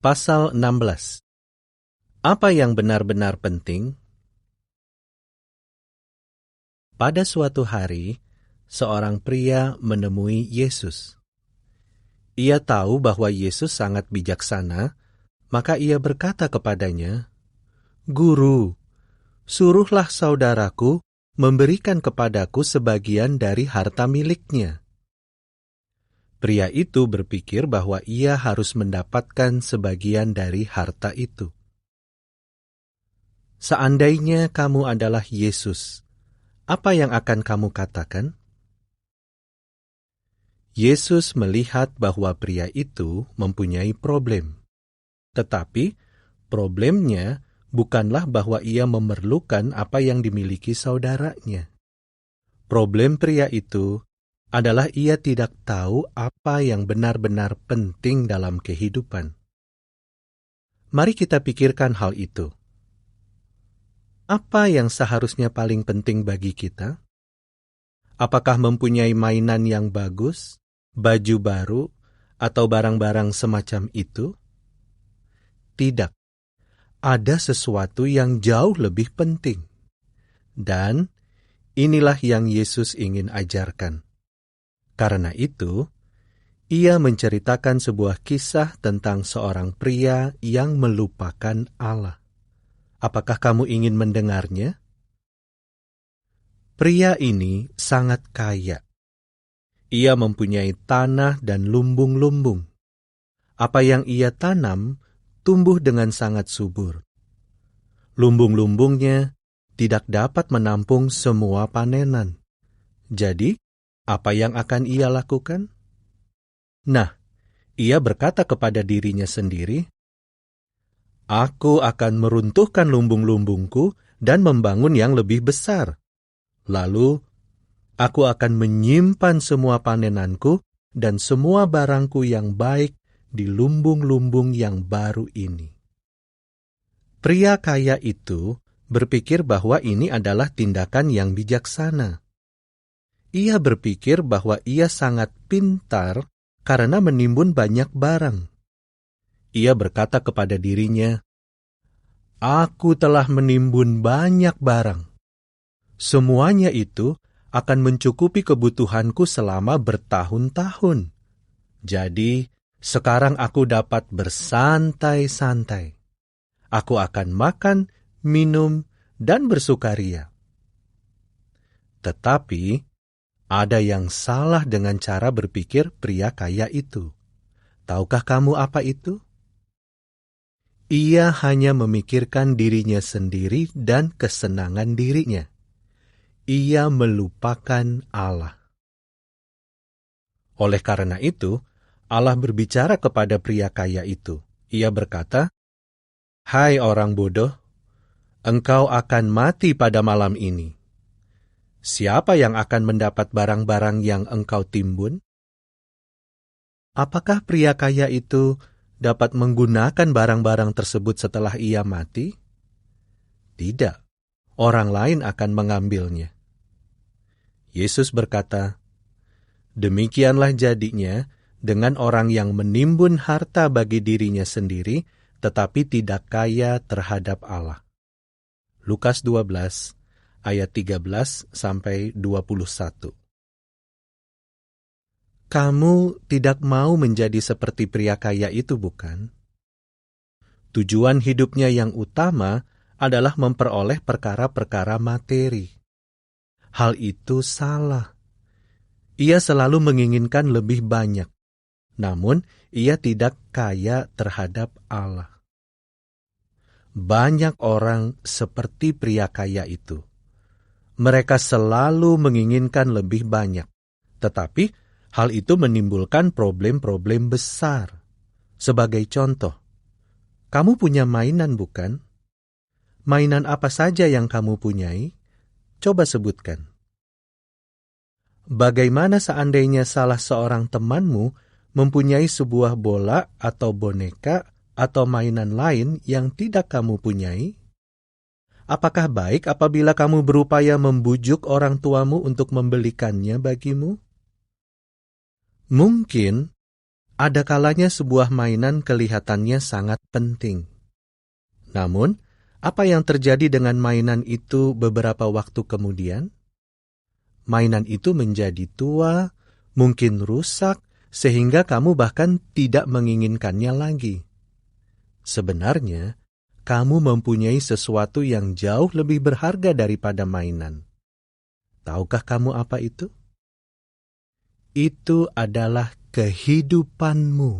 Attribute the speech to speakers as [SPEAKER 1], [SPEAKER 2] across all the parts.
[SPEAKER 1] Pasal 16. Apa yang benar-benar penting? Pada suatu hari, seorang pria menemui Yesus. Ia tahu bahwa Yesus sangat bijaksana, maka ia berkata kepadanya, "Guru, suruhlah saudaraku memberikan kepadaku sebagian dari harta miliknya." Pria itu berpikir bahwa ia harus mendapatkan sebagian dari harta itu. Seandainya kamu adalah Yesus, apa yang akan kamu katakan? Yesus melihat bahwa pria itu mempunyai problem. Tetapi, problemnya bukanlah bahwa ia memerlukan apa yang dimiliki saudaranya. Problem pria itu adalah ia tidak tahu apa yang benar-benar penting dalam kehidupan. Mari kita pikirkan hal itu. Apa yang seharusnya paling penting bagi kita? Apakah mempunyai mainan yang bagus, baju baru, atau barang-barang semacam itu? Tidak. Ada sesuatu yang jauh lebih penting. Dan inilah yang Yesus ingin ajarkan. Karena itu, ia menceritakan sebuah kisah tentang seorang pria yang melupakan Allah. Apakah kamu ingin mendengarnya? Pria ini sangat kaya. Ia mempunyai tanah dan lumbung-lumbung. Apa yang ia tanam tumbuh dengan sangat subur. Lumbung-lumbungnya tidak dapat menampung semua panenan. Jadi, apa yang akan ia lakukan? Nah, ia berkata kepada dirinya sendiri, "Aku akan meruntuhkan lumbung-lumbungku dan membangun yang lebih besar. Lalu, aku akan menyimpan semua panenanku dan semua barangku yang baik di lumbung-lumbung yang baru ini." Pria kaya itu berpikir bahwa ini adalah tindakan yang bijaksana. Ia berpikir bahwa ia sangat pintar karena menimbun banyak barang. Ia berkata kepada dirinya, "Aku telah menimbun banyak barang. Semuanya itu akan mencukupi kebutuhanku selama bertahun-tahun. Jadi, sekarang aku dapat bersantai-santai. Aku akan makan, minum, dan bersukaria." Tetapi, ada yang salah dengan cara berpikir pria kaya itu. Tahukah kamu apa itu? Ia hanya memikirkan dirinya sendiri dan kesenangan dirinya. Ia melupakan Allah. Oleh karena itu, Allah berbicara kepada pria kaya itu. Ia berkata, "Hai orang bodoh, engkau akan mati pada malam ini. Siapa yang akan mendapat barang-barang yang engkau timbun?" Apakah pria kaya itu dapat menggunakan barang-barang tersebut setelah ia mati? Tidak. Orang lain akan mengambilnya. Yesus berkata, "Demikianlah jadinya dengan orang yang menimbun harta bagi dirinya sendiri, tetapi tidak kaya terhadap Allah." Lukas 12, ayat 13-21. Kamu tidak mau menjadi seperti pria kaya itu, bukan? Tujuan hidupnya yang utama adalah memperoleh perkara-perkara materi. Hal itu salah. Ia selalu menginginkan lebih banyak, namun ia tidak kaya terhadap Allah. Banyak orang seperti pria kaya itu. Mereka selalu menginginkan lebih banyak, tetapi hal itu menimbulkan problem-problem besar. Sebagai contoh, kamu punya mainan, bukan? Mainan apa saja yang kamu punyai? Coba sebutkan. Bagaimana seandainya salah seorang temanmu mempunyai sebuah bola atau boneka atau mainan lain yang tidak kamu punyai? Apakah baik apabila kamu berupaya membujuk orang tuamu untuk membelikannya bagimu? Mungkin Ada kalanya sebuah mainan kelihatannya sangat penting. Namun, apa yang terjadi dengan mainan itu beberapa waktu kemudian? Mainan itu menjadi tua, mungkin rusak, sehingga kamu bahkan tidak menginginkannya lagi. Sebenarnya, kamu mempunyai sesuatu yang jauh lebih berharga daripada mainan. Tahukah kamu apa itu? Itu adalah kehidupanmu.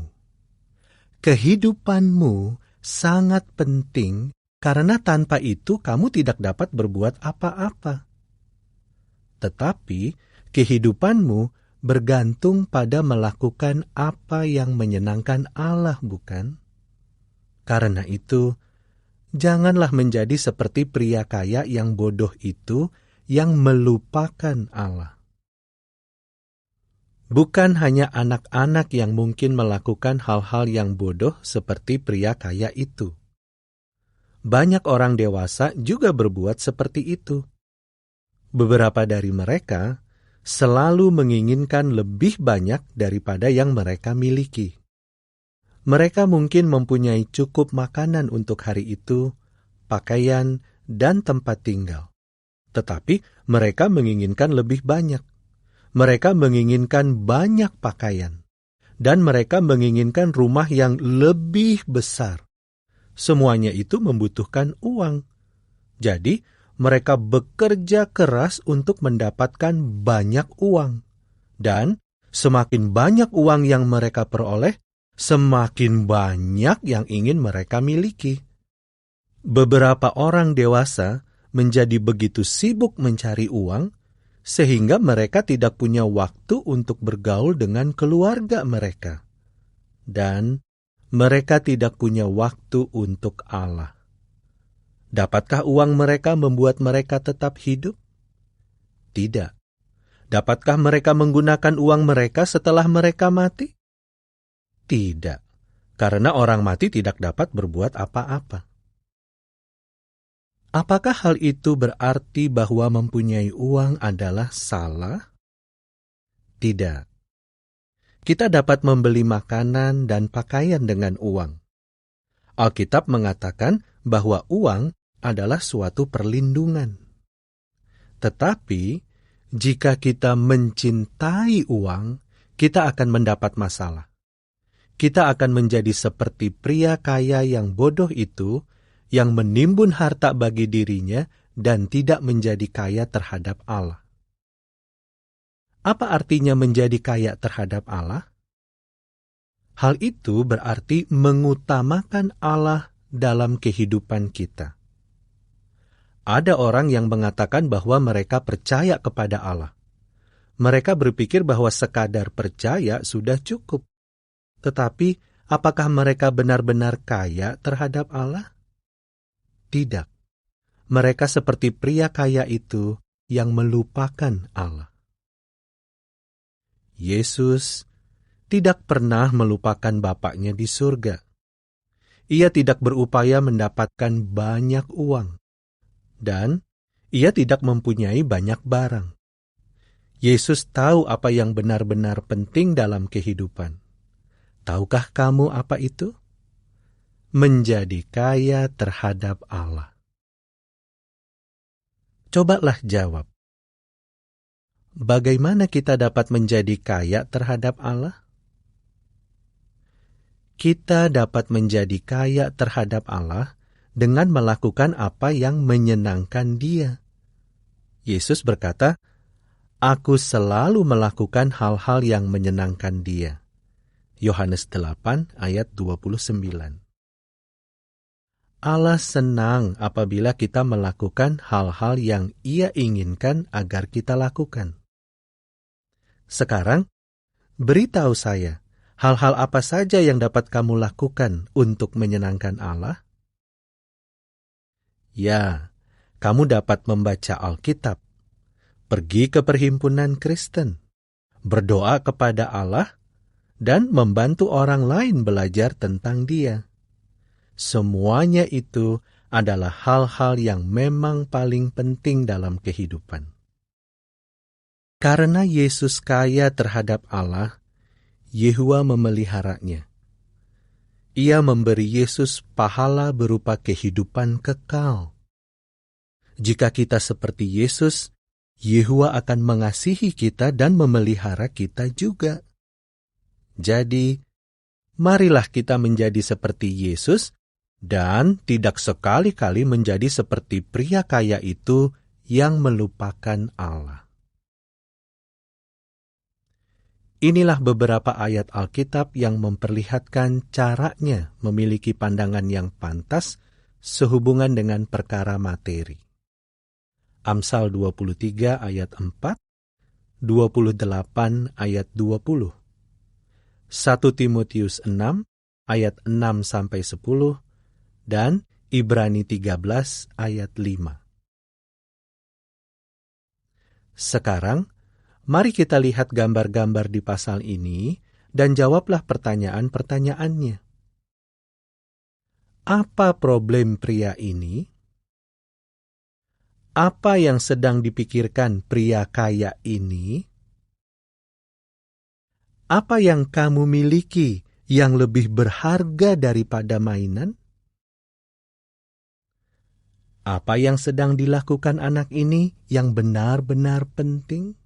[SPEAKER 1] Kehidupanmu sangat penting karena tanpa itu kamu tidak dapat berbuat apa-apa. Tetapi kehidupanmu bergantung pada melakukan apa yang menyenangkan Allah, bukan? Karena itu, janganlah menjadi seperti pria kaya yang bodoh itu yang melupakan Allah. Bukan hanya anak-anak yang mungkin melakukan hal-hal yang bodoh seperti pria kaya itu. Banyak orang dewasa juga berbuat seperti itu. Beberapa dari mereka selalu menginginkan lebih banyak daripada yang mereka miliki. Mereka mungkin mempunyai cukup makanan untuk hari itu, pakaian, dan tempat tinggal. Tetapi mereka menginginkan lebih banyak. Mereka menginginkan banyak pakaian. Dan mereka menginginkan rumah yang lebih besar. Semuanya itu membutuhkan uang. Jadi, mereka bekerja keras untuk mendapatkan banyak uang. Dan semakin banyak uang yang mereka peroleh, semakin banyak yang ingin mereka miliki. Beberapa orang dewasa menjadi begitu sibuk mencari uang, sehingga mereka tidak punya waktu untuk bergaul dengan keluarga mereka. Dan mereka tidak punya waktu untuk Allah. Dapatkah uang mereka membuat mereka tetap hidup? Tidak. Dapatkah mereka menggunakan uang mereka setelah mereka mati? Tidak, karena orang mati tidak dapat berbuat apa-apa. Apakah hal itu berarti bahwa mempunyai uang adalah salah? Tidak. Kita dapat membeli makanan dan pakaian dengan uang. Alkitab mengatakan bahwa uang adalah suatu perlindungan. Tetapi, jika kita mencintai uang, kita akan mendapat masalah. Kita akan menjadi seperti pria kaya yang bodoh itu, yang menimbun harta bagi dirinya dan tidak menjadi kaya terhadap Allah. Apa artinya menjadi kaya terhadap Allah? Hal itu berarti mengutamakan Allah dalam kehidupan kita. Ada orang yang mengatakan bahwa mereka percaya kepada Allah. Mereka berpikir bahwa sekadar percaya sudah cukup. Tetapi, apakah mereka benar-benar kaya terhadap Allah? Tidak. Mereka seperti pria kaya itu yang melupakan Allah. Yesus tidak pernah melupakan Bapaknya di surga. Ia tidak berupaya mendapatkan banyak uang. Dan ia tidak mempunyai banyak barang. Yesus tahu apa yang benar-benar penting dalam kehidupan. Tahukah kamu apa itu? Menjadi kaya terhadap Allah. Cobalah jawab. Bagaimana kita dapat menjadi kaya terhadap Allah? Kita dapat menjadi kaya terhadap Allah dengan melakukan apa yang menyenangkan Dia. Yesus berkata, "Aku selalu melakukan hal-hal yang menyenangkan Dia." Yohanes 8 ayat 29. Allah senang apabila kita melakukan hal-hal yang Ia inginkan agar kita lakukan. Sekarang, beritahu saya, hal-hal apa saja yang dapat kamu lakukan untuk menyenangkan Allah? Ya, kamu dapat membaca Alkitab, pergi ke perhimpunan Kristen, berdoa kepada Allah, dan membantu orang lain belajar tentang Dia. Semuanya itu adalah hal-hal yang memang paling penting dalam kehidupan. Karena Yesus kaya terhadap Allah, Yehua memeliharanya. Ia memberi Yesus pahala berupa kehidupan kekal. Jika kita seperti Yesus, Yehua akan mengasihi kita dan memelihara kita juga. Jadi, marilah kita menjadi seperti Yesus dan tidak sekali-kali menjadi seperti pria kaya itu yang melupakan Allah. Inilah beberapa ayat Alkitab yang memperlihatkan caranya memiliki pandangan yang pantas sehubungan dengan perkara materi. Amsal 23 ayat 4, 28 ayat 20, 1 Timotius 6 ayat 6-10, dan Ibrani 13 ayat 5. Sekarang, mari kita lihat gambar-gambar di pasal ini dan jawablah pertanyaan-pertanyaannya. Apa problem pria ini? Apa yang sedang dipikirkan pria kaya ini? Apa yang kamu miliki yang lebih berharga daripada mainan? Apa yang sedang dilakukan anak ini yang benar-benar penting?